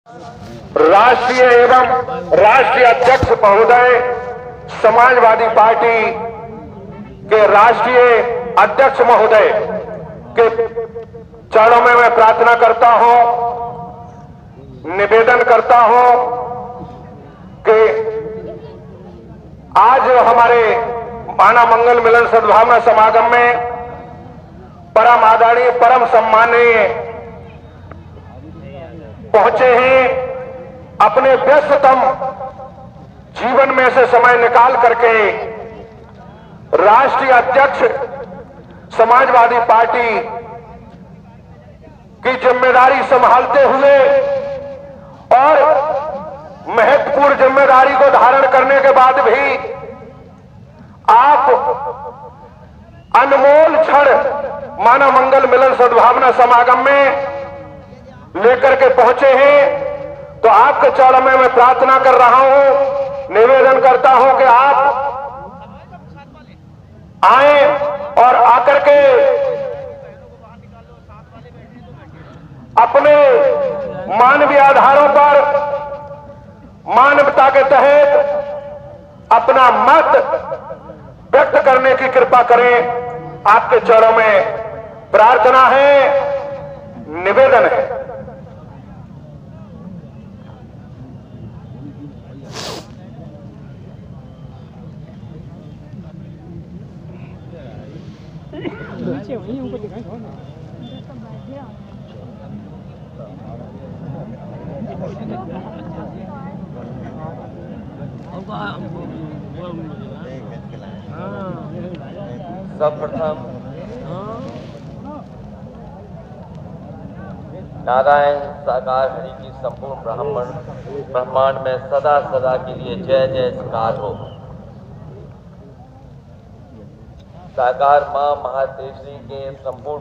राष्ट्रीय एवं राष्ट्रीय अध्यक्ष महोदय समाजवादी पार्टी के राष्ट्रीय अध्यक्ष महोदय के चरणों में मैं प्रार्थना करता हूं, निवेदन करता हूं कि आज हमारे माना मंगल मिलन सद्भावना समागम में परम आदरणीय परम सम्माननीय पहुंचे हैं। अपने व्यस्ततम जीवन में से समय निकाल करके राष्ट्रीय अध्यक्ष समाजवादी पार्टी की जिम्मेदारी संभालते हुए और महत्वपूर्ण जिम्मेदारी को धारण करने के बाद भी आप अनमोल क्षण मानव मंगल मिलन सद्भावना समागम में लेकर के पहुंचे हैं, तो आपके चरणों में मैं प्रार्थना कर रहा हूं, निवेदन करता हूं कि आप आए और आकर के अपने मानवीय आधारों पर मानवता के तहत अपना मत व्यक्त करने की कृपा करें। आपके चरणों में प्रार्थना है, निवेदन है। सर्वप्रथम नारायण साकार हरि की संपूर्ण ब्रह्मांड में सदा सदा के लिए जय जयकार हो। साकार मां महातेजरी के संपूर्ण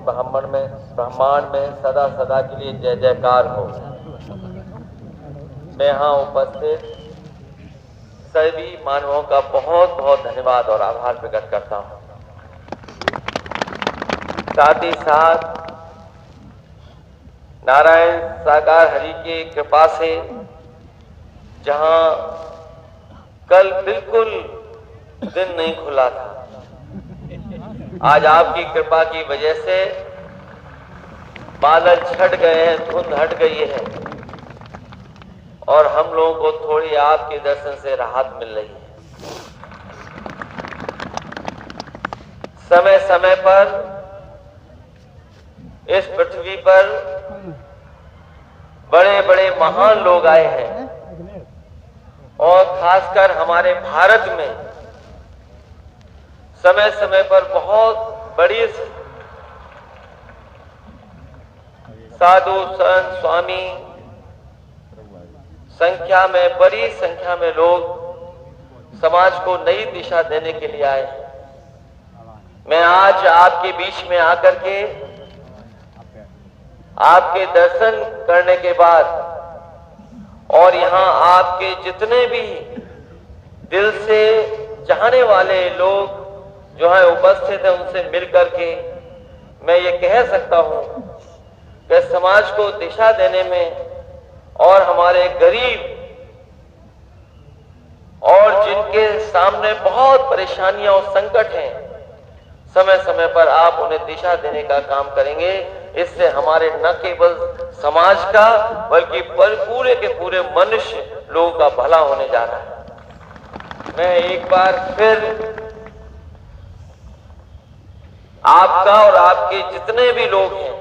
ब्रह्मांड में सदा सदा के लिए जय जयकार हो। मैं यहाँ उपस्थित सभी मानवों का बहुत बहुत धन्यवाद और आभार प्रकट करता हूँ। साथ ही साथ नारायण साकार हरि की कृपा से जहां कल बिल्कुल दिन नहीं खुला था, आज आपकी कृपा की वजह से बादल छट गए हैं, धुंध हट गई है और हम लोगों को थोड़ी आपके दर्शन से राहत मिल रही है। समय समय पर इस पृथ्वी पर बड़े बड़े महान लोग आए हैं और खासकर हमारे भारत में समय समय पर बहुत बड़ी साधु संत स्वामी बड़ी संख्या में लोग समाज को नई दिशा देने के लिए आए हैं। मैं आज आपके बीच में आकर के आपके दर्शन करने के बाद और यहाँ आपके जितने भी दिल से चाहने वाले लोग जो है उपस्थित हैं, उनसे मिलकर के मैं ये कह सकता हूँ कि समाज को दिशा देने में और हमारे गरीब और जिनके सामने बहुत परेशानियां और संकट हैं, समय समय पर आप उन्हें दिशा देने का काम करेंगे। इससे हमारे न केवल समाज का बल्कि पूरे के पूरे मनुष्य लोगों का भला होने जा रहा है। मैं एक बार फिर आपका और आपके जितने भी लोग हैं,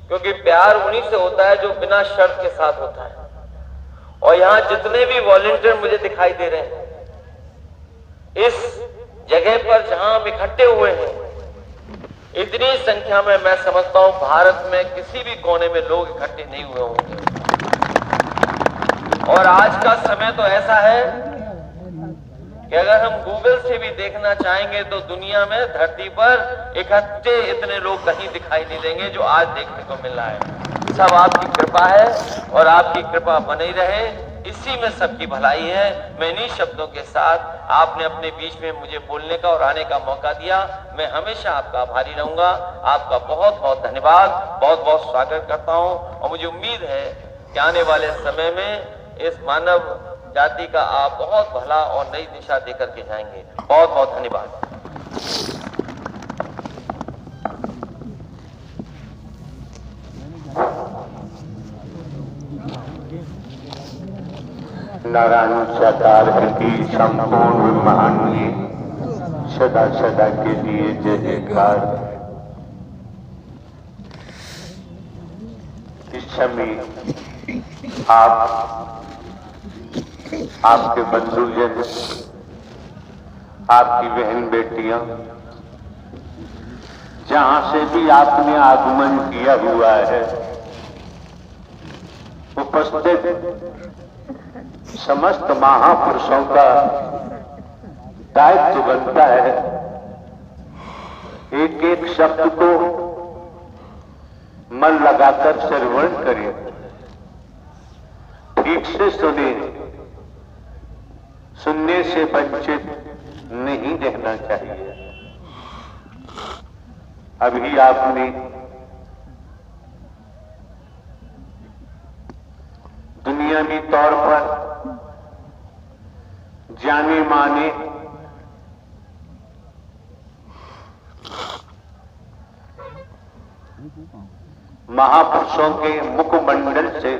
क्योंकि प्यार उन्हीं से होता है जो बिना शर्त के साथ होता है, और यहाँ जितने भी वॉलंटियर मुझे दिखाई दे रहे हैं, इस जगह पर जहां हम इकट्ठे हुए हैं, इतनी संख्या में मैं समझता हूं भारत में किसी भी कोने में लोग इकट्ठे नहीं हुए होंगे। और आज का समय तो ऐसा है कि अगर हम गूगल से भी देखना चाहेंगे तो दुनिया में धरती पर इकट्ठे इतने लोग कहीं दिखाई नहीं देंगे जो आज देखने को मिल रहा है। सब आपकी कृपा है और आपकी कृपा बनी रहे, इसी में सबकी भलाई है। मैं इन्हीं शब्दों के साथ आपने अपने बीच में मुझे बोलने का और आने का मौका दिया, मैं हमेशा आपका आभारी रहूंगा। आपका बहुत बहुत धन्यवाद, बहुत बहुत स्वागत करता हूं और मुझे उम्मीद है कि आने वाले समय में इस मानव जाति का आप बहुत भला और नई दिशा देकर के जाएंगे। बहुत बहुत धन्यवाद। नारायण साकार की संपूर्ण महानी सदा सदा के लिए जय जयकार। इस समय आपके बंधुजन, आपकी बहन बेटियां, जहां से भी आपने आगमन किया हुआ है, उपस्थित समस्त महापुरुषों का दायित्व बनता है एक एक शब्द को मन लगाकर श्रवण करें, ठीक से सुने, सुनने से वंचित नहीं रहना चाहिए। अभी आपने दुनियावी तौर पर जाने माने महापुरुषों के मुखमंडल से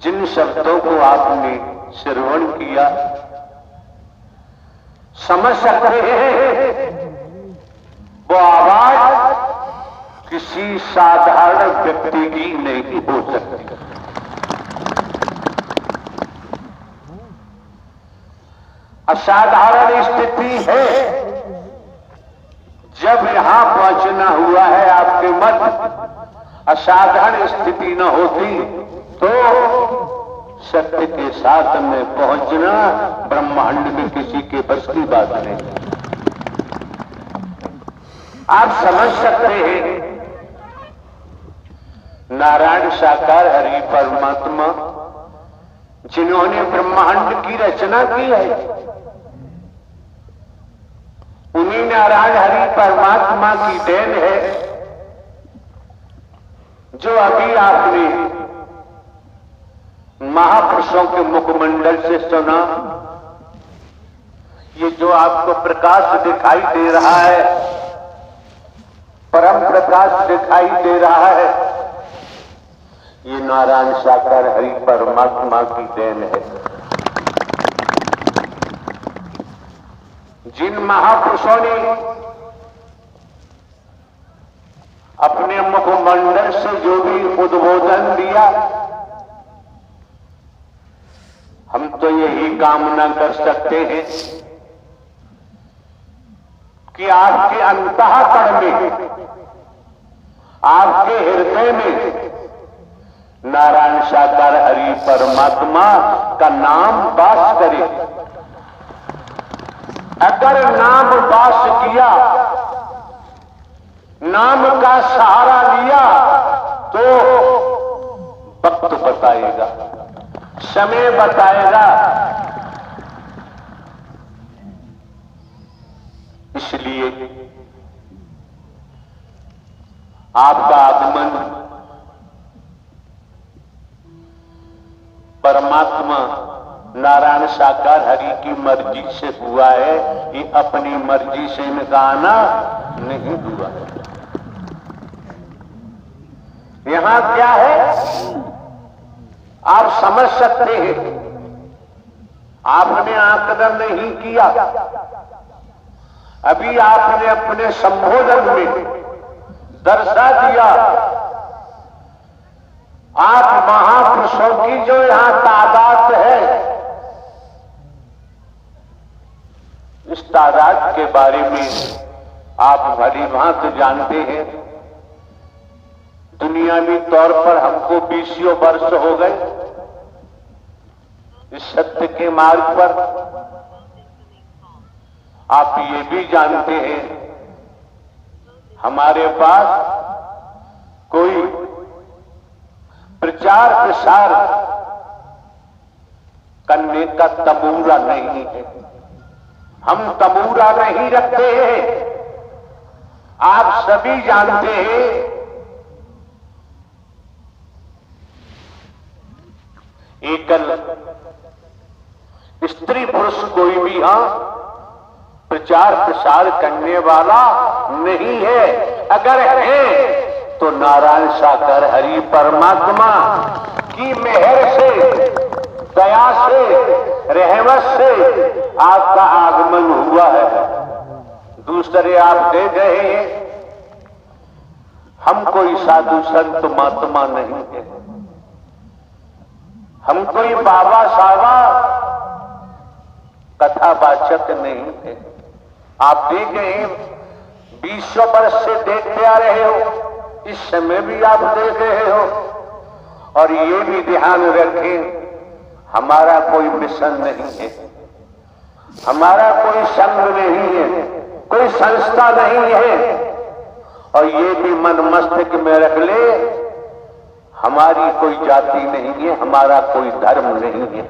जिन शब्दों को आपने श्रवण किया, समझ सकते हैं वो आवाज किसी साधारण व्यक्ति की नहीं हो सकती। असाधारण स्थिति है जब यहां पहुंचना हुआ है आपके मत। असाधारण स्थिति न होती तो सत्य के साथ में पहुंचना ब्रह्मांड में किसी के बस की बात नहीं। आप समझ सकते हैं नारायण साकार हरि परमात्मा जिन्होंने ब्रह्मांड की रचना की है, उन्हीं नारायण हरि परमात्मा की देन है जो अभी आपने महापुरुषों के मुखमंडल से सुना। ये जो आपको प्रकाश दिखाई दे रहा है, परम प्रकाश दिखाई दे रहा है, ये नारायण साकार हरि परमात्मा की देन है। जिन महापुरुषों ने अपने मुखमंडल से जो भी उद्बोधन दिया, हम तो यही कामना कर सकते हैं कि आपके अंतःकरण में, आपके हृदय में नारायण साकार हरि परमात्मा का नाम वास करे। अगर नाम वास किया, नाम का सहारा लिया तो वक्त बताएगा, समय बताएगा। इसलिए आपका आगमन परमात्मा नारायण साकार हरि की मर्जी से हुआ है, ये अपनी मर्जी से इनका आना नहीं हुआ। यहां क्या है आप समझ सकते हैं। आपने आकलन नहीं किया, अभी आपने अपने संबोधन में दर्शा दिया। आप महापुरुषों की जो यहां तादाद है, इस तादाद के बारे में आप भली भांति जानते हैं। दुनियावी तौर पर हमको 20 वर्ष हो गए इस सत्य के मार्ग पर। आप ये भी जानते हैं हमारे पास कोई प्रचार प्रसार करने का तबूरा नहीं है। हम तबूरा नहीं रखते हैं। आप सभी जानते हैं एकल स्त्री पुरुष कोई भी प्रचार प्रसार करने वाला नहीं है। अगर है तो नारायण सागर हरि परमात्मा की मेहर से, दया से, रहमत से आपका आगमन हुआ है। दूसरे आप दे गए हैं, हम कोई साधु संत महात्मा नहीं है, हम कोई बाबा सावा कथावाचक नहीं है। आप देख गए 20 वर्ष से देखते आ रहे हो, इस समय भी आप देख रहे हो। और ये भी ध्यान रखें, हमारा कोई मिशन नहीं है, हमारा कोई संघ नहीं है, कोई संस्था नहीं है। और ये भी मन मस्तिष्क में रख ले, हमारी कोई जाति नहीं है, हमारा कोई धर्म नहीं है।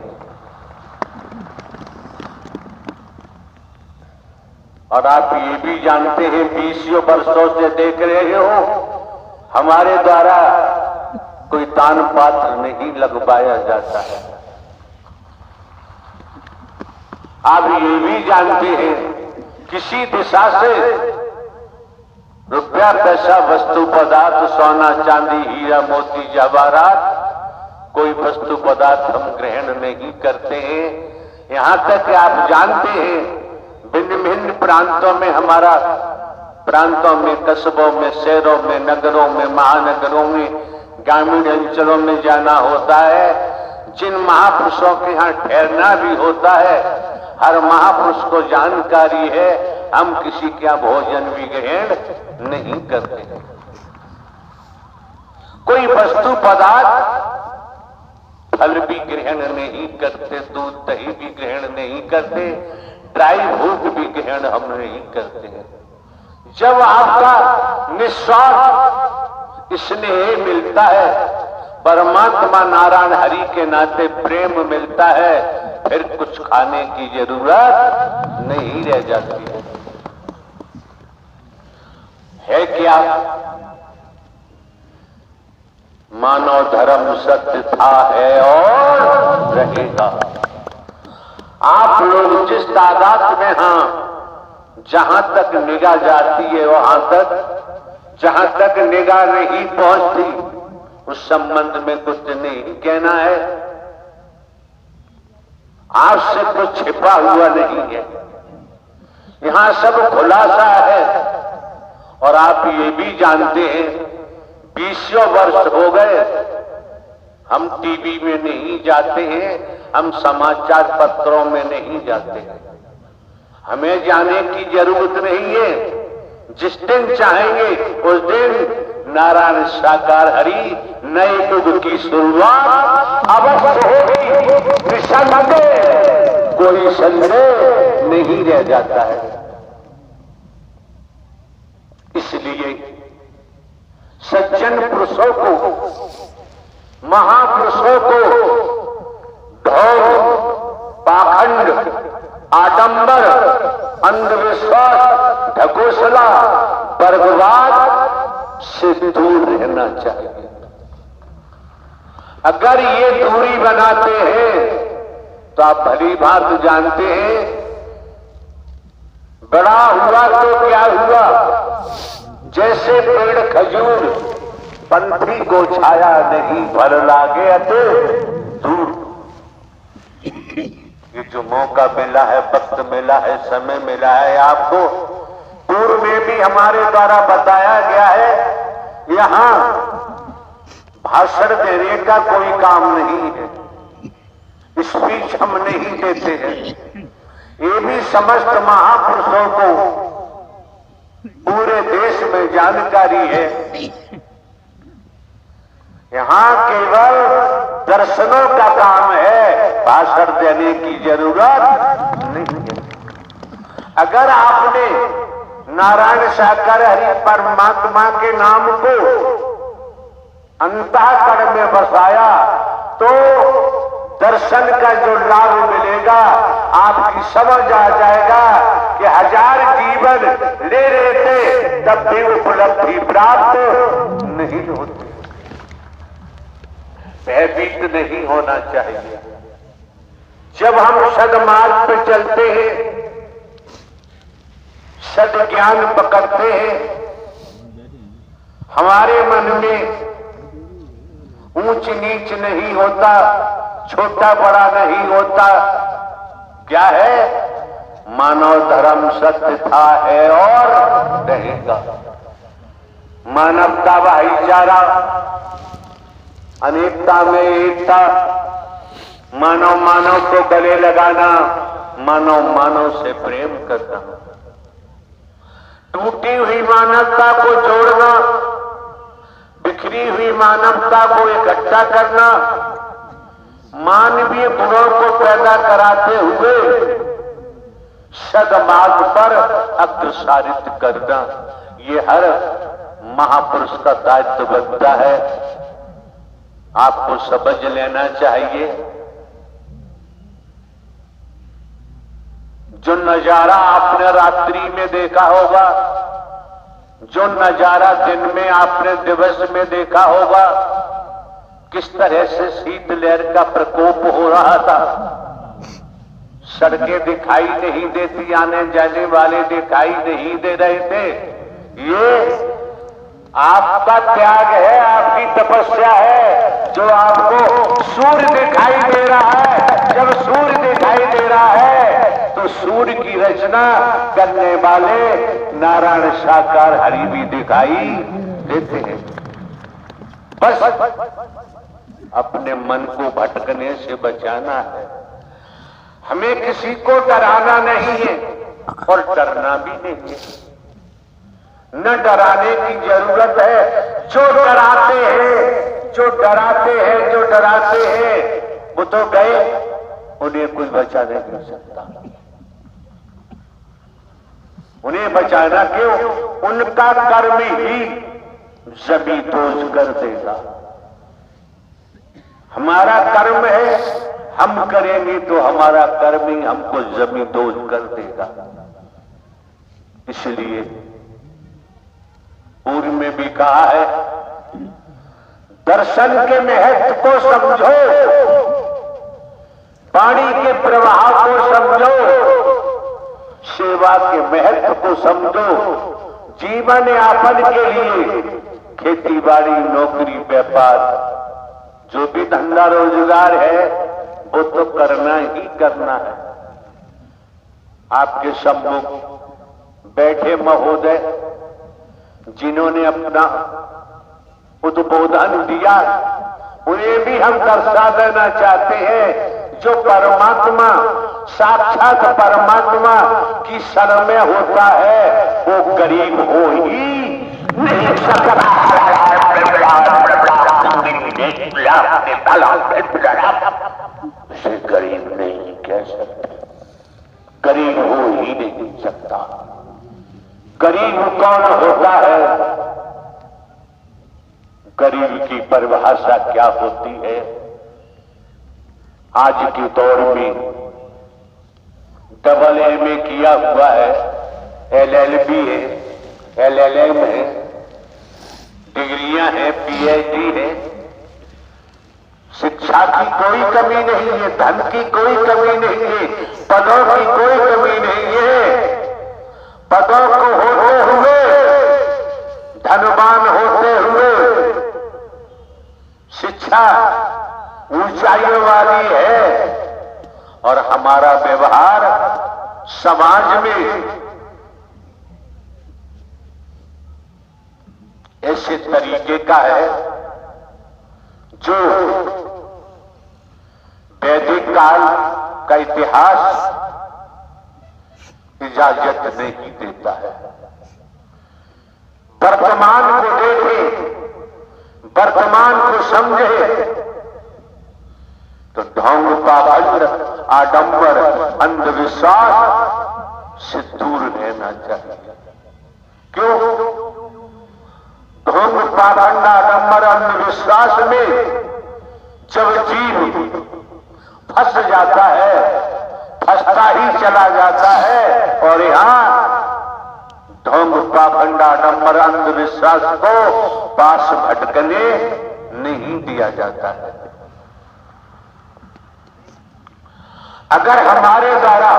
और आप ये भी जानते हैं 20 वर्षों से देख रहे हो, हमारे द्वारा कोई दान पात्र नहीं लगवाया जाता है। आप ये भी जानते हैं किसी दिशा से रुपया पैसा वस्तु पदार्थ सोना चांदी हीरा मोती जवाहरात कोई वस्तु पदार्थ हम ग्रहण नहीं करते हैं। यहां तक कि आप जानते हैं भिन्न भिन्न प्रांतों में, हमारा प्रांतों में, कस्बों में, शहरों में, नगरों में, महानगरों में, ग्रामीण अंचलों में जाना होता है। जिन महापुरुषों के यहाँ ठहरना भी होता है, हर महापुरुष को जानकारी है, हम किसी का भोजन भी ग्रहण नहीं करते। कोई वस्तु पदार्थ फल भी ग्रहण नहीं करते, दूध दही भी ग्रहण नहीं करते, ड्राई फ्रूट भी ग्रहण हम नहीं करते हैं। जब आपका निस्वार्थ स्नेह मिलता है, परमात्मा नारायण हरि के नाते प्रेम मिलता है, फिर कुछ खाने की जरूरत नहीं रह जाती है क्या? मानव धर्म सत्य था, है और रहेगा। आप लोग जिस तादाद में जहां तक निगाह जाती है वहां तक, जहां तक निगाह नहीं पहुंचती उस संबंध में कुछ नहीं कहना है। आपसे कुछ छिपा हुआ नहीं है, यहां सब खुलासा है। और आप ये भी जानते हैं 20 वर्ष हो गए हम टीवी में नहीं जाते हैं, हम समाचार पत्रों में नहीं जाते हैं। हमें जाने की जरूरत नहीं है। जिस दिन चाहेंगे उस दिन नारायण साकार हरि नए युग की शुरुआत अवश्य होगी। निसंदेह कोई संदेह नहीं रह जाता है। इसलिए सज्जन पुरुषों को, महापुरुषों को ढोंग, पाखंड, आडंबर, अंधविश्वास, ढकोसला, वर्गवाद से दूर रहना चाहिए। अगर ये दूरी बनाते हैं तो आप भली बात जानते हैं बड़ा हुआ तो क्या हुआ। जैसे पेड़ खजूर पंथी को छाया नहीं भर लागे अते दूर। ये जो मौका मिला है, वक्त मिला है, समय मिला है आपको, पूर्व में भी हमारे द्वारा बताया गया है, यहां भाषण देने का कोई काम नहीं है, स्पीच हम नहीं देते हैं। ये भी समस्त महापुरुषों को पूरे देश में जानकारी है। यहां केवल दर्शनों का काम है, भाषण देने की जरूरत नहीं है। अगर आपने नारायण साकार हरि परमात्मा के नाम को अंतःकरण में बसाया तो दर्शन का जो लाभ मिलेगा आपकी समझ आ जाएगा कि 1000 जीवन ले रहे थे तब भी उपलब्धि प्राप्त नहीं होती। भयभीत नहीं होना चाहिए। जब हम सदमार्ग पे चलते हैं, सद्ज्ञान पकड़ते हैं, हमारे मन में ऊंच नीच नहीं होता, छोटा बड़ा नहीं होता। क्या है? मानव धर्म सत्य था, है और रहेगा। मानवता भाईचारा, अनेकता में एकता, मानव मानव को गले लगाना, मानव मानव से प्रेम करना, टूटी हुई मानवता को जोड़ना, बिखरी हुई मानवता को इकट्ठा करना, मानवीय गुणों को पैदा कराते हुए सद्मार्ग पर अग्रसारित करना, ये हर महापुरुष का दायित्व बनता है। आपको समझ लेना चाहिए। जो नजारा आपने रात्रि में देखा होगा, जो नजारा दिन में आपने दिवस में देखा होगा, किस तरह से शीतलहर का प्रकोप हो रहा था, सड़कें दिखाई नहीं देती, आने जाने वाले दिखाई नहीं दे रहे थे। ये आपका त्याग है, आपकी तपस्या है, जो आपको सूर्य दिखाई दे रहा है। जब सूर्य दिखाई दे रहा है तो सूर्य की रचना करने वाले नारायण साकार हरि भी दिखाई देते हैं। बस अपने मन को भटकने से बचाना है। हमें किसी को डराना नहीं है और डरना भी नहीं है। न डराने की जरूरत है। जो डराते हैं, जो डराते हैं, जो डराते हैं, वो तो गए, उन्हें कोई बचा नहीं सकता। उन्हें बचाना क्यों? उनका कर्म ही जमींदोज कर देगा। हमारा कर्म है, हम करेंगे तो हमारा कर्म ही हमको जमींदोज कर देगा। इसलिए पूर्व में भी कहा है, दर्शन के महत्व को समझो, पानी के प्रवाह को समझो, सेवा के महत्व को समझो। जीवन यापन के लिए खेती बाड़ी, नौकरी, व्यापार, जो भी धंधा रोजगार है वो तो करना ही करना है। आपके सम्मुख बैठे महोदय जिन्होंने अपना उद्बोधन दिया, उन्हें भी हम दर्शा देना चाहते हैं। जो परमात्मा, साक्षात परमात्मा की शरण में होता है वो गरीब हो ही नहीं सकता। उसे गरीब नहीं कह सकते, गरीब हो ही नहीं सकता। गरीब कौन होता है? गरीब की परिभाषा क्या होती है? आज के दौर में डबल एमए किया हुआ है, एलएलबी है, एलएलएम है, डिग्रियां हैं, पीएचडी है। शिक्षा की कोई कमी नहीं है, धन की कोई कमी नहीं है, पदों की कोई कमी नहीं है। पदों को होते हुए, धनवान होते हुए शिक्षा ऊंचाइयों वाली है और हमारा व्यवहार समाज में ऐसे तरीके का है जो वैदिक काल का इतिहास इजाजत नहीं देता है। वर्तमान को देखें, वर्तमान को समझे तो ढोंग, पाखंड, आडंबर, अंधविश्वास से दूर रहना चाहिए। क्यों? ढोंग, पाखंड, आडंबर, अंधविश्वास में जब जीव फंस जाता है, फंसता ही चला जाता है और यहां ढोंग, पाखंड, आडंबर, अंधविश्वास को पास भटकने नहीं दिया जाता है। अगर हमारे द्वारा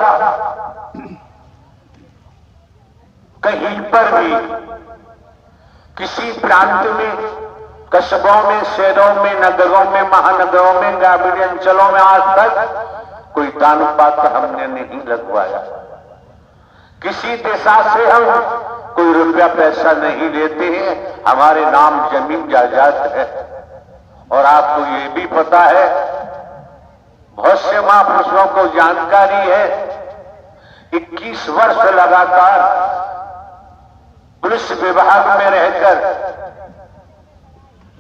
कहीं पर भी किसी प्रांत में, कस्बों में, शहरों में, नगरों में, महानगरों में, ग्रामीण अंचलों में आज तक कोई दान पात्र हमने नहीं लगवाया। किसी दिशा से हम कोई रुपया पैसा नहीं लेते हैं, हमारे नाम जमीन जायदाद है। और आपको ये भी पता है, बहुत से महापुरुषों को जानकारी है, 21 वर्ष लगातार पुलिस विभाग में रहकर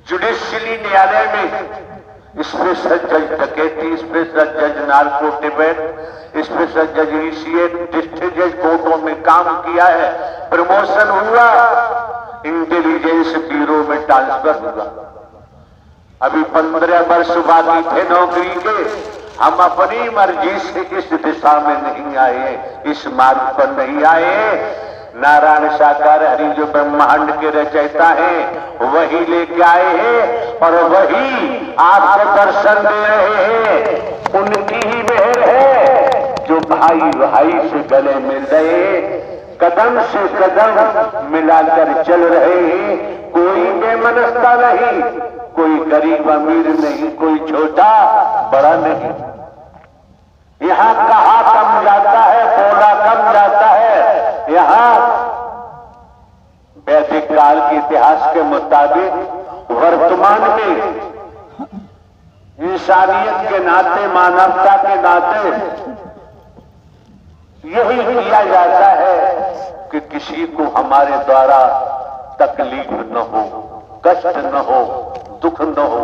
जुडिशियली न्यायालय में स्पेशल जज डकैती, स्पेशल जज नार्को टिबेट, स्पेशल जज ईसीएट, डिस्ट्रिक्ट जज कोर्टों में काम किया है। प्रमोशन हुआ, इंटेलिजेंस ब्यूरो में ट्रांसफर हुआ। अभी 15 वर्ष बाकी थे नौकरी के। हम अपनी मर्जी से इस दिशा में नहीं आए, इस मार्ग पर नहीं आए। नारायण साकार हरि जो ब्रह्मांड के रचयिता हैं वही लेके आए हैं और वही आपको दर्शन दे रहे हैं। उनकी ही मेहर है जो भाई भाई से गले मिल रहे, कदम से कदम मिलाकर चल रहे हैं। कोई बेमनस्ता नहीं, कोई गरीब अमीर नहीं, कोई छोटा बड़ा नहीं। यहाँ कहा कम जाता है, बोला कम जाता है। यहाँ वैदिक काल के इतिहास के मुताबिक वर्तमान में इंसानियत के नाते, मानवता के नाते यही किया जाता है कि किसी को हमारे द्वारा तकलीफ न हो, कष्ट न हो, दुख न हो,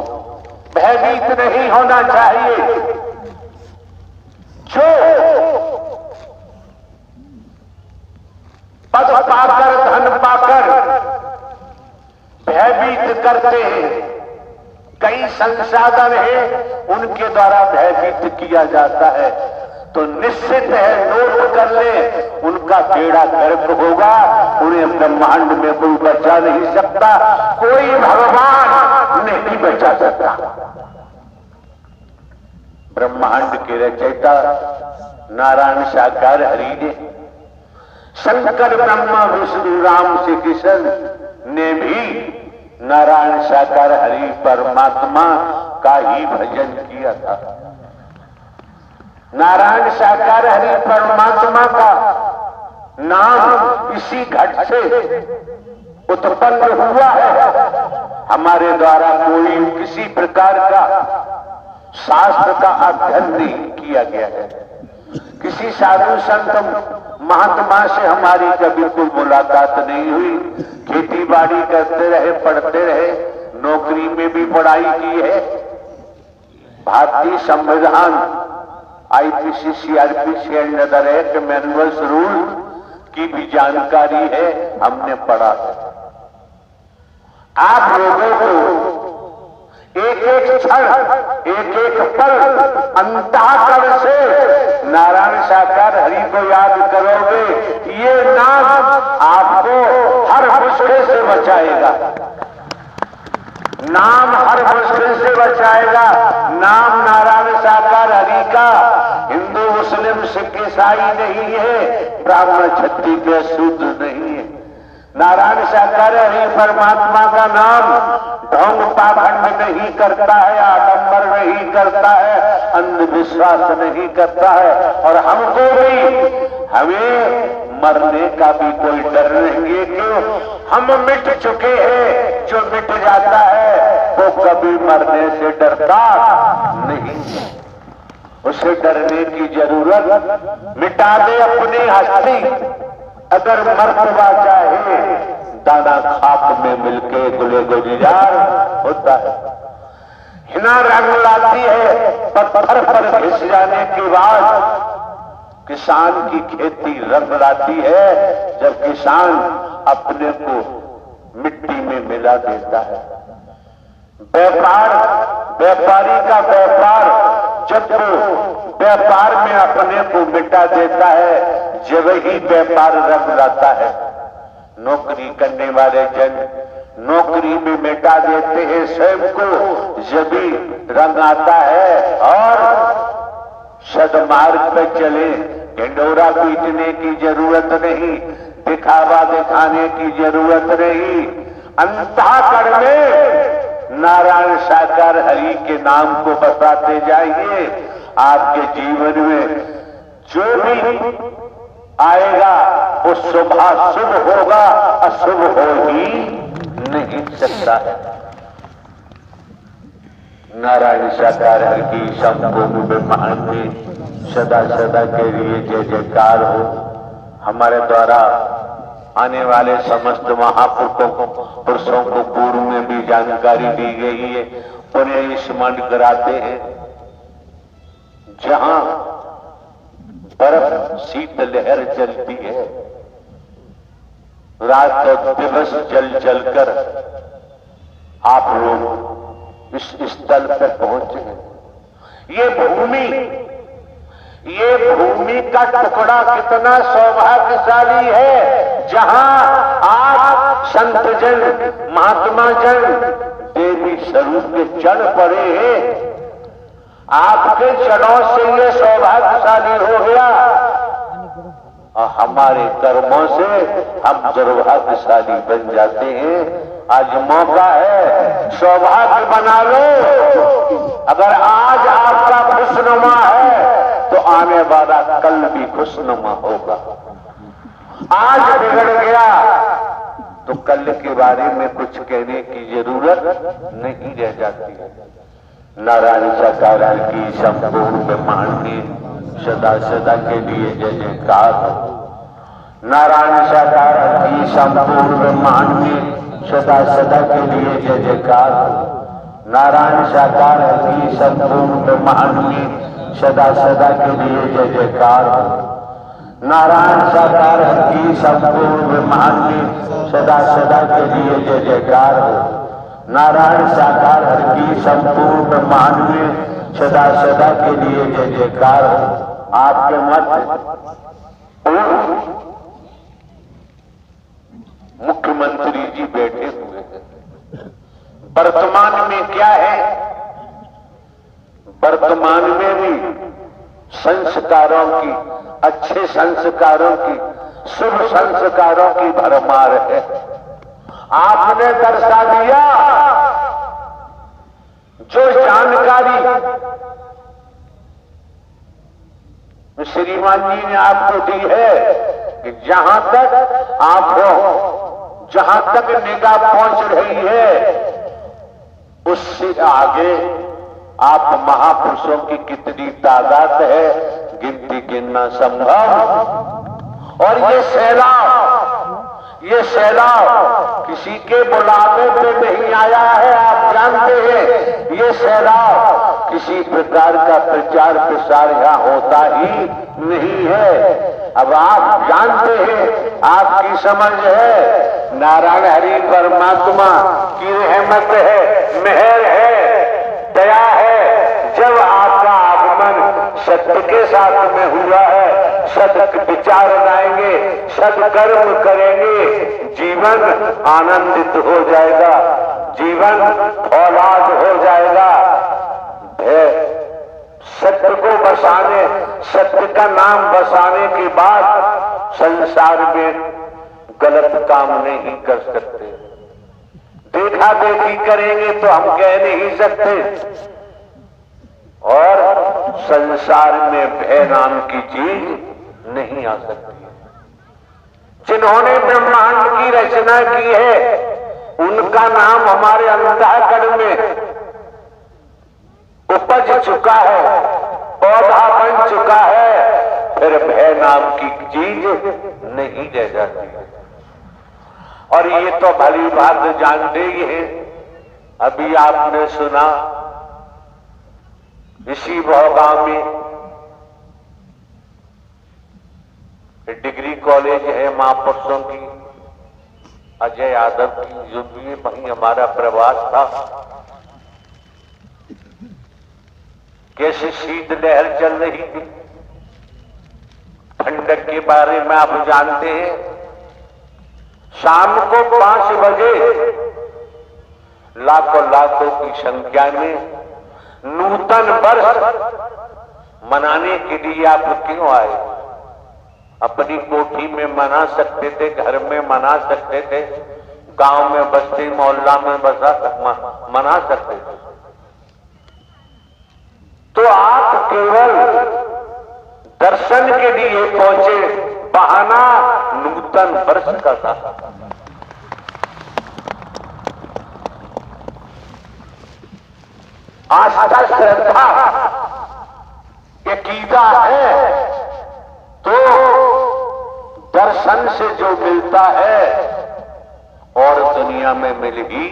भयभीत नहीं होना चाहिए। जो पद पाकर, धन पाकर भयभीत करते हैं, कई संसाधन हैं उनके द्वारा भयभीत किया जाता है, तो निश्चित है, नोट कर ले, उनका बेड़ा गर्क होगा। उन्हें ब्रह्मांड में कोई बचा नहीं सकता, कोई भगवान नहीं बचा सकता। ब्रह्मांड के रचयिता नारायण साकार हरि ने, शंकर ब्रह्मा विष्णु राम श्री कृष्ण ने भी नारायण साकार हरि परमात्मा का ही भजन किया था। नारायण साकार हरि परमात्मा का नाम इसी घट से उत्पन्न हुआ है। हमारे द्वारा कोई किसी प्रकार का शास्त्र का अध्ययन नहीं किया गया है। किसी साधु संत महात्मा से हमारी कभी कोई मुलाकात नहीं हुई। खेती बाड़ी करते रहे, पढ़ते रहे, नौकरी में भी पढ़ाई की है। भारतीय संविधान, IPC, CrPC and other act, manuals, rule की भी जानकारी है, हमने पढ़ा है। आप लोगों को एक एक क्षण, एक एक पल अंतःकरण से नारायण साकार हरि को याद करोगे, ये नाम आपको हर मुश्किल से बचाएगा। नाम हर मुश्किल से बचाएगा। नाम नारायण साकार हरि का हिंदू, मुस्लिम, सिख, ईसाई नहीं है, ब्राह्मण, क्षत्रिय, शूद्र नहीं है। नारायण साकार हरि परमात्मा का नाम ढोंग पाखंड नहीं करता है, आडंबर नहीं करता है, अंधविश्वास नहीं करता है। और हमको भी, हमें मरने का भी कोई डर नहीं है। क्यों? हम मिट चुके हैं। जो मिट जाता है वो कभी मरने से डरता नहीं, उसे डरने की जरूरत, मिटा दे अपनी हस्ती। अगर मरतबा चाहे दाना खाक में मिलके गुले गुलजार होता है। हिना रंग लाती है पत्थर पर घिस जाने के बाद। किसान की खेती रंग लाती है जब किसान अपने को मिट्टी में मिला देता है। व्यापार, व्यापारी का व्यापार जब वो व्यापार में अपने को मिटा देता है, जब ही व्यापार रंग लाता है। नौकरी करने वाले जन नौकरी में मिटा देते हैं स्वयं को, जब भी रंग आता है। और सदमार्ग पे चले, ढिंडोरा पीटने की जरूरत नहीं, दिखावा दिखाने की जरूरत नहीं। अंतःकरण में नारायण साकार हरि के नाम को बताते जाइए। आपके जीवन में जो भी आएगा वो शुभ होगा, अशुभ हो ही नहीं सकता है। नारायण साकार हरि की संपूर्ण ब्रह्मांड में सदा सदा के लिए जय जयकार हो। हमारे द्वारा आने वाले समस्त महापुरुषों को पूर्व में भी जानकारी दी गई है, उन्हें स्मरण कराते हैं। जहां बर्फ शीत लहर चलती है, रात और दिवस जल जलकर आप लोग इस स्थल पर पहुंचे हैं। ये भूमि का टुकड़ा कितना सौभाग्यशाली है, जहां आप संत जन, महात्मा जन, देवी स्वरूप के चढ़ पड़े हैं। आपके चरणों से ये सौभाग्यशाली हो गया और हमारे कर्मों से हम दुर्भाग्यशाली बन जाते हैं। आज मौका है, सौभाग्य बना लो। अगर आज आपका खुशनुमा है तो आने वाला कल भी खुशनुमा होगा। आज बिगड़ गया तो कल के बारे में कुछ कहने की जरूरत नहीं रह जाती है। नारायण साकार की संपूर्ण ब्रह्मांड में सदा सदा के लिए जय जयकार हो। नारायण साकार की संपूर्ण ब्रह्मांड में सदा सदा के लिए जय जयकार हो। नारायण साकार की संपूर्ण ब्रह्मांड में सदा सदा के लिए जय जयकार हो। नारायण साकार की संपूर्ण ब्रह्मांड में सदा सदा के लिए जय जयकार हो। नारायण साकार की संपूर्ण ब्रह्मांड में सदा सदा के लिए जय जयकार हो। आपके मत मुख्यमंत्री जी बैठे हुए हैं। वर्तमान में क्या है? वर्तमान में भी संस्कारों की, अच्छे संस्कारों की, शुभ संस्कारों की भरमार है। आपने दर्शा दिया जो जानकारी श्रीमान जी ने आपको दी है कि जहां तक आप हो, जहां तक निगाह पहुंच रही है, उससे आगे आप महापुरुषों की कितनी तादाद है गिनती गिनना संभव। और ये सैलाब किसी के बुलावे पे नहीं आया है। आप जानते हैं ये सैलाब किसी प्रकार का प्रचार प्रसार यहाँ होता ही नहीं है। अब आप जानते हैं, आपकी समझ है, नारायण हरि परमात्मा की रहमत है, मेहर है, दया है। जब आपका आगमन सत्य के साथ में हुआ है, सद विचार लाएंगे, सदकर्म करेंगे, जीवन आनंदित हो जाएगा, जीवन फौलाद हो जाएगा। सत्य को बसाने, सत्य का नाम बसाने के बाद संसार में गलत काम नहीं कर सकते। देखा देखी करेंगे तो हम कह नहीं सकते। और संसार में भय नाम की चीज नहीं आ सकती है। जिन्होंने ब्रह्मांड की रचना की है, उनका नाम हमारे अंतःकरण में उपज चुका है, पौधा बन चुका है। फिर भय नाम की चीज नहीं रह जाती है। और ये तो भली बात जानते ही हैं। अभी आपने सुना इसी भोगांव में डिग्री कॉलेज है महापुरुषों की, अजय यादव की, जो भी वहीं हमारा प्रवास था। कैसे शीत लहर चल रही थी। ठंडक के बारे में आप जानते हैं, शाम को 5 बजे लाखों लाखों की संख्या में नूतन वर्ष मनाने के लिए आप क्यों आए? अपनी कोठी में मना सकते थे, घर में मना सकते थे, गांव में, बस्ती मोहल्ला में मना सकते थे। तो आप केवल दर्शन के लिए पहुंचे, बहाना नूतन वर्ष का था। आस्था श्रद्धा अकीदा है तो दर्शन से जो मिलता है और दुनिया में मिल ही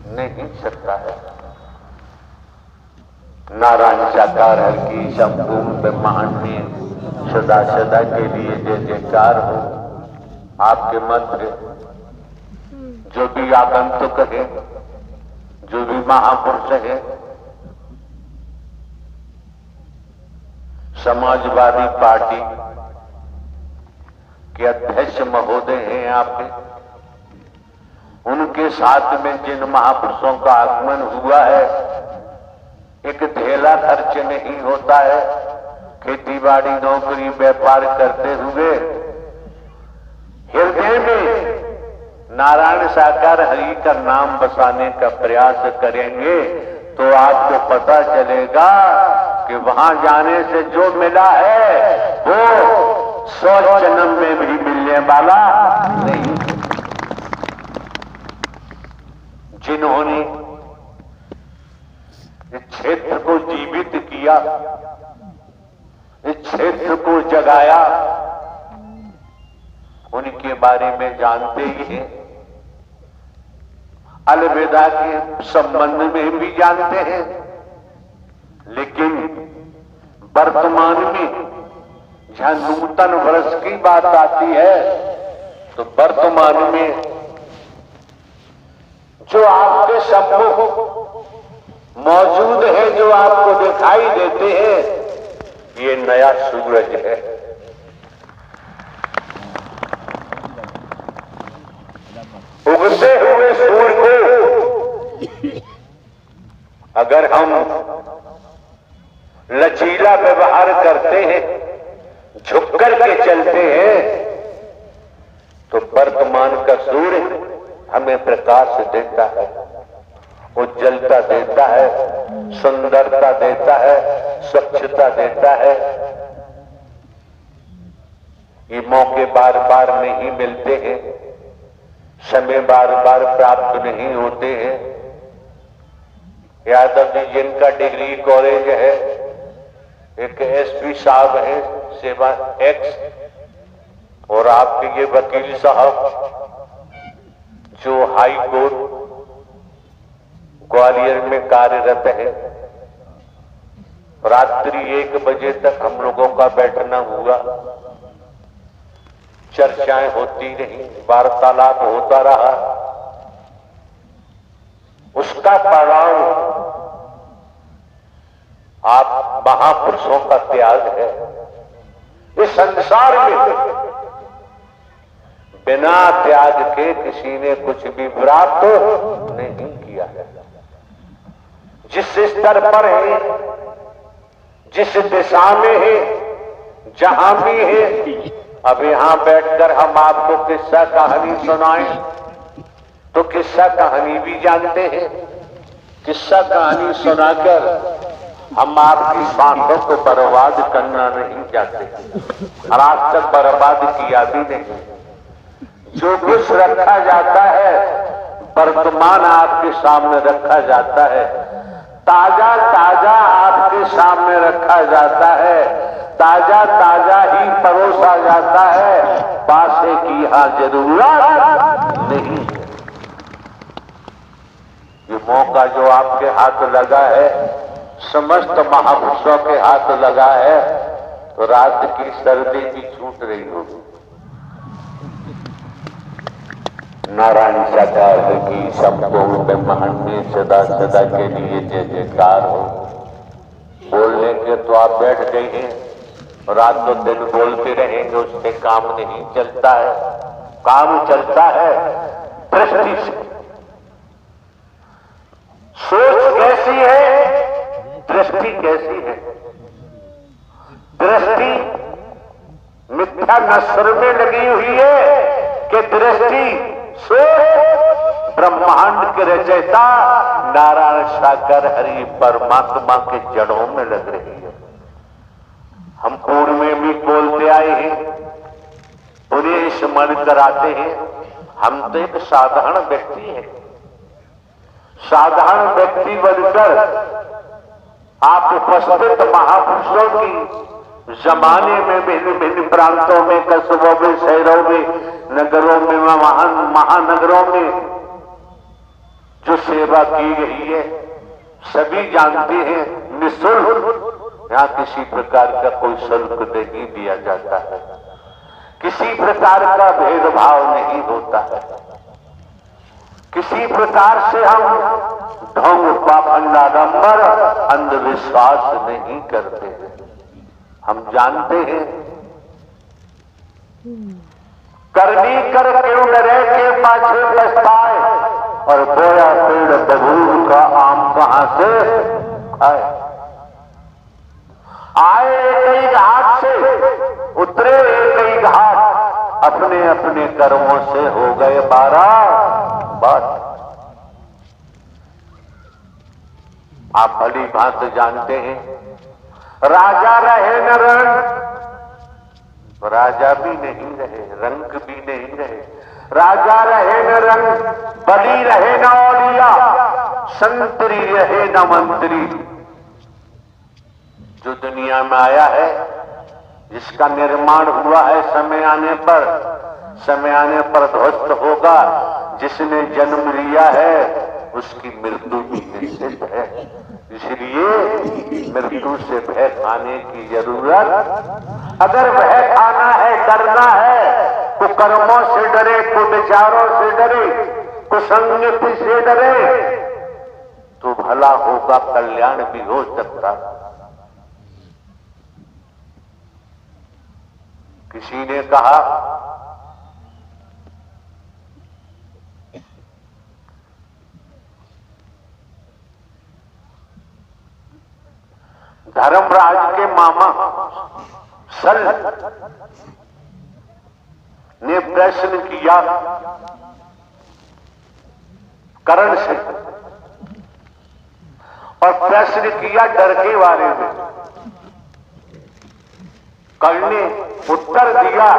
नहीं सकता है। नारायण साकार हर की संपूर्ण ब्रह्मांड सदा सदा के लिए जय जयकार हो। आपके मंत्र जो भी आगंतुक है, जो भी महापुरुष है, समाजवादी पार्टी के अध्यक्ष महोदय हैं आपके, उनके साथ में जिन महापुरुषों का आगमन हुआ है, एक ढेला खर्च नहीं होता है। खेतीबाड़ी नौकरी व्यापार करते हुए हृदय में नारायण साकार हरि का नाम बसाने का प्रयास करेंगे तो आपको पता चलेगा कि वहां जाने से जो मिला है वो 100 जन्म में भी मिलने वाला नहीं। जिन्होंने इस क्षेत्र को जीवित किया, इस क्षेत्र को जगाया, उनके बारे में जानते ही हैं। अलविदा के संबंध में भी जानते हैं, लेकिन वर्तमान में जहां नूतन वर्ष की बात आती है तो वर्तमान में जो आपके सम्मुख मौजूद है, जो आपको दिखाई देते हैं, ये नया सूरज है। उगते हुए सूर्य को अगर हम लचीला व्यवहार करते हैं, झुक करके चलते हैं, तो वर्तमान का सूर्य हमें प्रकाश देता है, उज्जवलता देता है, सुंदरता देता है, स्वच्छता देता है। ये मौके बार बार नहीं मिलते हैं, समय बार बार प्राप्त नहीं होते हैं। यादव जी जिनका डिग्री कॉलेज है, एक एसपी साहब है सेवा एक्स, और आपके ये वकील साहब जो हाई कोर्ट ग्वालियर में कार्यरत है, रात्रि 1 बजे तक हम लोगों का बैठना हुआ, चर्चाएं होती रही, वार्तालाप होता रहा। उसका परिणाम आप महापुरुषों का त्याग है। इस संसार में बिना त्याग के किसी ने कुछ भी प्राप्त नहीं किया है। जिस स्तर पर है, जिस दिशा में है, जहां भी है, अब यहां बैठकर हम आपको किस्सा कहानी सुनाएं तो किस्सा कहानी भी जानते हैं। किस्सा कहानी सुनाकर हम आपकी सांसों को बर्बाद करना नहीं चाहते, और आज तक बर्बाद किया भी नहीं। जो कुछ रखा जाता है वर्तमान आपके सामने रखा जाता है, ताजा ताजा आपके सामने रखा जाता है, ताजा ताजा ही परोसा जाता है, पासे की यहां जरूरत नहीं। ये मौका जो आपके हाथ लगा है, समस्त महापुरुषों के हाथ लगा है, तो रात की सर्दी भी छूट रही होगी। नारायण साकार की संपूर्ण ब्रह्मांड में सदा सदा के लिए जय जयकार हो। बोलने के तो आप बैठ गए हैं, रात तो दिन बोलते रहेंगे, उससे काम नहीं चलता है। काम चलता है दृष्टि से। सोच कैसी है, दृष्टि कैसी है। दृष्टि मिथ्या नस्र में लगी हुई है कि दृष्टि सोच ब्रह्मांड के रचयिता नारायण सागर हरि परमात्मा के जड़ों में लग रही है। हम पूर्व में भी बोलते आए हैं, उन्हें स्मरण कराते हैं। हम तो एक साधारण व्यक्ति हैं। साधारण व्यक्ति बनकर आप उपस्थित महापुरुषों की जमाने में भिन्न भिन्न प्रांतों में, कस्बों में, शहरों में, नगरों में, महानगरों में जो सेवा की गई है सभी जानते हैं। निःशुल्क, यहां किसी प्रकार का कोई शुल्क नहीं दिया जाता है, किसी प्रकार का भेदभाव नहीं होता है, किसी प्रकार से हम ढोंग पाखंड आडंबर अंधविश्वास नहीं करते हैं। हम जानते हैं करनी कर क्यों डरे के पाछे पछताए, और बोया पेड़ बबूल का आम कहां से आए। आए एक ही घाट से, उतरे एक ही घाट, अपने अपने कर्मों से हो गए 12 बात। आप भली भांति जानते हैं, राजा रहे न रंग, राजा भी नहीं रहे, रंग भी नहीं रहे। राजा रहे न रंग, बली रहे न औलिया, संतरी रहे न मंत्री। जो दुनिया में आया है, जिसका निर्माण हुआ है, समय आने पर ध्वस्त होगा। जिसने जन्म लिया है उसकी मृत्यु भी निश्चित है। इसलिए मृत्यु से भय खाने की जरूरत, अगर भय खाना है, डरना है, कुकर्मों से डरे, कुविचारों से डरे, कुसंगति से डरे, तो भला होगा, कल्याण भी हो सकता। किसी ने कहा धर्मराज के मामा सल ने प्रश्न किया कर्ण से, और प्रश्न किया डर के बारे में। कर्ण ने उत्तर दिया,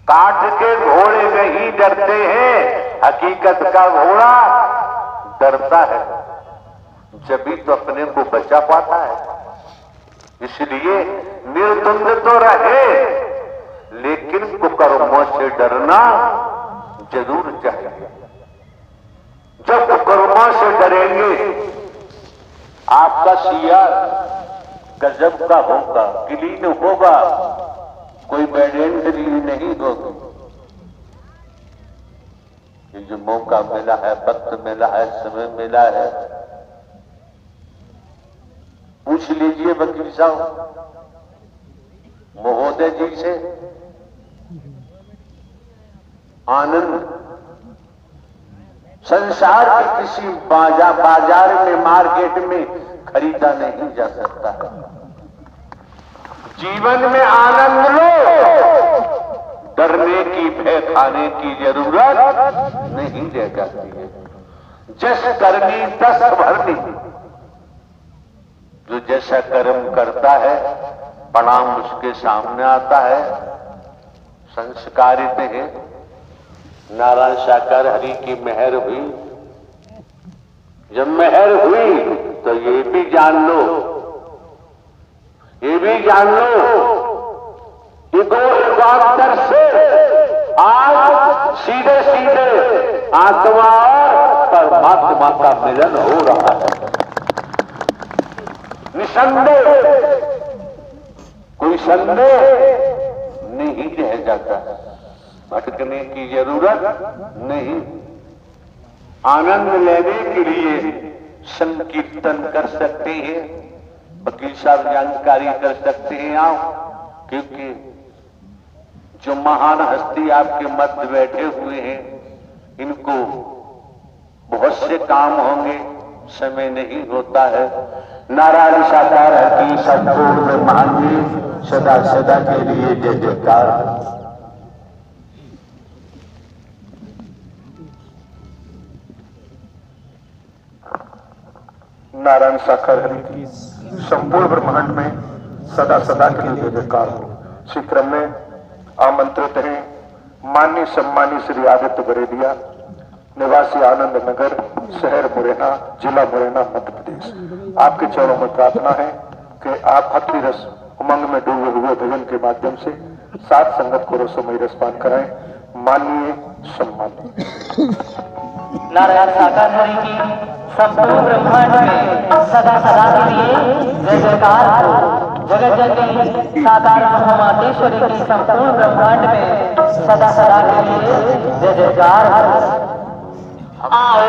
काठ के घोड़े नहीं डरते हैं, हकीकत का घोड़ा डरता है, जभी तो अपने को बचा पाता है। इसलिए निर्द्वंद तो रहे, लेकिन कुकर्मों से डरना जरूर चाहिए। जब कुकर्मों से डरेंगे, आपका सियार गजब का होगा, क्लीन होगा, कोई बैडेंट्री नहीं होगी। ये जो मौका मिला है, वक्त मिला है, समय मिला है, पूछ लीजिए वकील साहब महोदय जी से। आनंद संसार के किसी बाजार में, मार्केट में खरीदा नहीं जा सकता है। जीवन में आनंद लो, डरने की, भय खाने की जरूरत नहीं रह जाती है। जस करनी तस भरनी, जो जैसा कर्म करता है परिणाम उसके सामने आता है। संस्कारित है। नारायण साकार हरि की मेहर हुई। जब मेहर हुई तो ये भी जान लो, इगोत्तर से आज सीधे सीधे आत्मा और परमात्मा का मिलन हो रहा है। निसंदेह, कोई संदेह नहीं रह जाता, भटकने की जरूरत नहीं। आनंद लेने के लिए संकीर्तन कर सकते हैं, वकील साहब जानकारी कर सकते हैं आप, क्योंकि जो महान हस्ती आपके मध्य बैठे हुए हैं, इनको बहुत से काम होंगे, समय नहीं होता है। नारायण साकार की संपूर्ण ब्रह्मांड में सदा सदा के लिए जय जयकार। नारायण साकार हरि की संपूर्ण ब्रह्मांड में सदा सदा के लिए जयकार हो। इसी क्रम में आमंत्रित हैं माननीय सम्मानीय श्री आदित्य बरेलिया, निवासी आनंद नगर, शहर मुरैना, जिला मुरैना, मध्य प्रदेश। आपके चरणों में प्रार्थना है कि आप भक्ति रस उमंग में डूबे हुए भजन के माध्यम से सात संगत को रसोमय रसपान कराएं। माननीय सम्मानीय नारायण साकार हरि की संपूर्ण ब्रह्मांड में सदा सदा के लिए जय जयकार हो। जगत जननी साकार महामातेश्वरी की संपूर्ण ब्रह्मांड में सदा सदा के लिए जय जयकार हो। आओ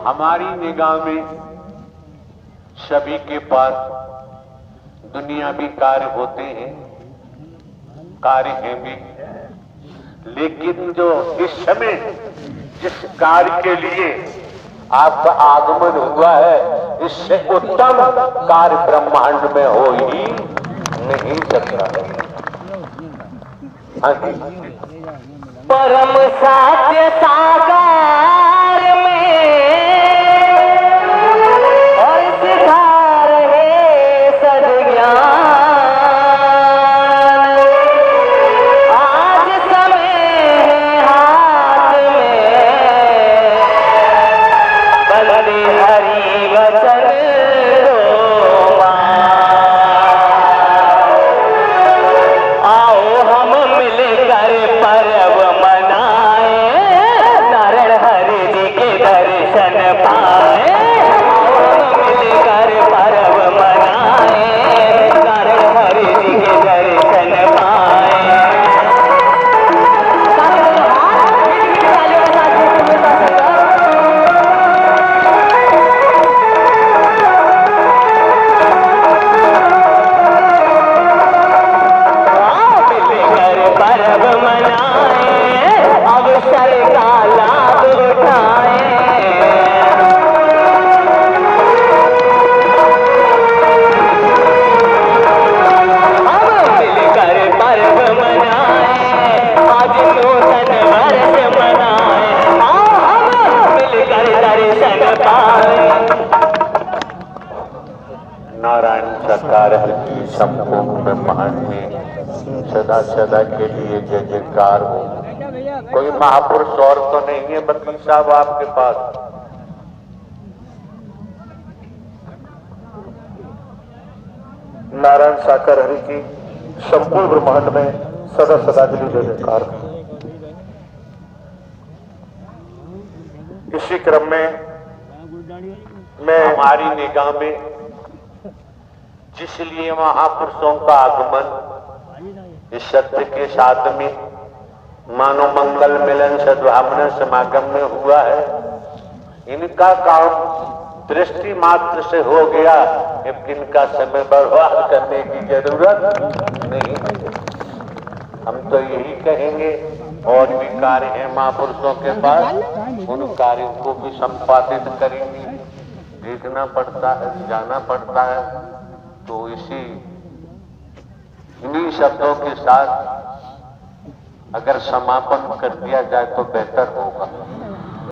हमारी निगाह में सभी के पास दुनियावी कार्य होते हैं, कार्य हैं भी, लेकिन जो इस समय जिस कार्य के लिए आपका आगमन हुआ है, इससे उत्तम कार्य ब्रह्मांड में हो ही नहीं सकता है। हाँ जी। परम सत्य साकार में और सिखा रहे सद्ज्ञान। आज समय है हाथ में बंदे हरि वचन को मान। आओ हम मिलकर पर्व मनाए, नारायण हरि जी के दर्शन पाए। आओ हम मिलकर पर्व मनाए, नारायण हरि जी के दर्शन पाए। मिलकर पर्व मनाए, अवसर का लाभ उठाए। हम मिलकर पर्व मनाए, आज नूतन वर्ष मनाए। आओ हम मिलकर दर्शन पाए। नारायण साकार की संपूर्ण ब्रह्मांड में सदा सदा के लिए जय जयकार हो। कोई महापुरुष और तो नहीं है वकील साहब आपके पास? नारायण साकार हरि की संपूर्ण ब्रह्मांड में सदा सदा के लिए जय जयकार हो। इसी क्रम में मैं हमारी निगाह में जिसलिए महापुरुषों का आगमन इस सत्य के साथ में मानव मंगल मिलन सद्भावना समागम में हुआ है, इनका काम दृष्टि मात्र से हो गया, इनका समय बर्बाद करने की जरूरत नहीं है। हम तो यही कहेंगे, और भी कार्य है महापुरुषों के पास, उन कार्यों को भी संपादित करेंगे। देखना पड़ता है, जाना पड़ता है। तो इन्हीं शब्दों के साथ अगर समापन कर दिया जाए तो बेहतर होगा।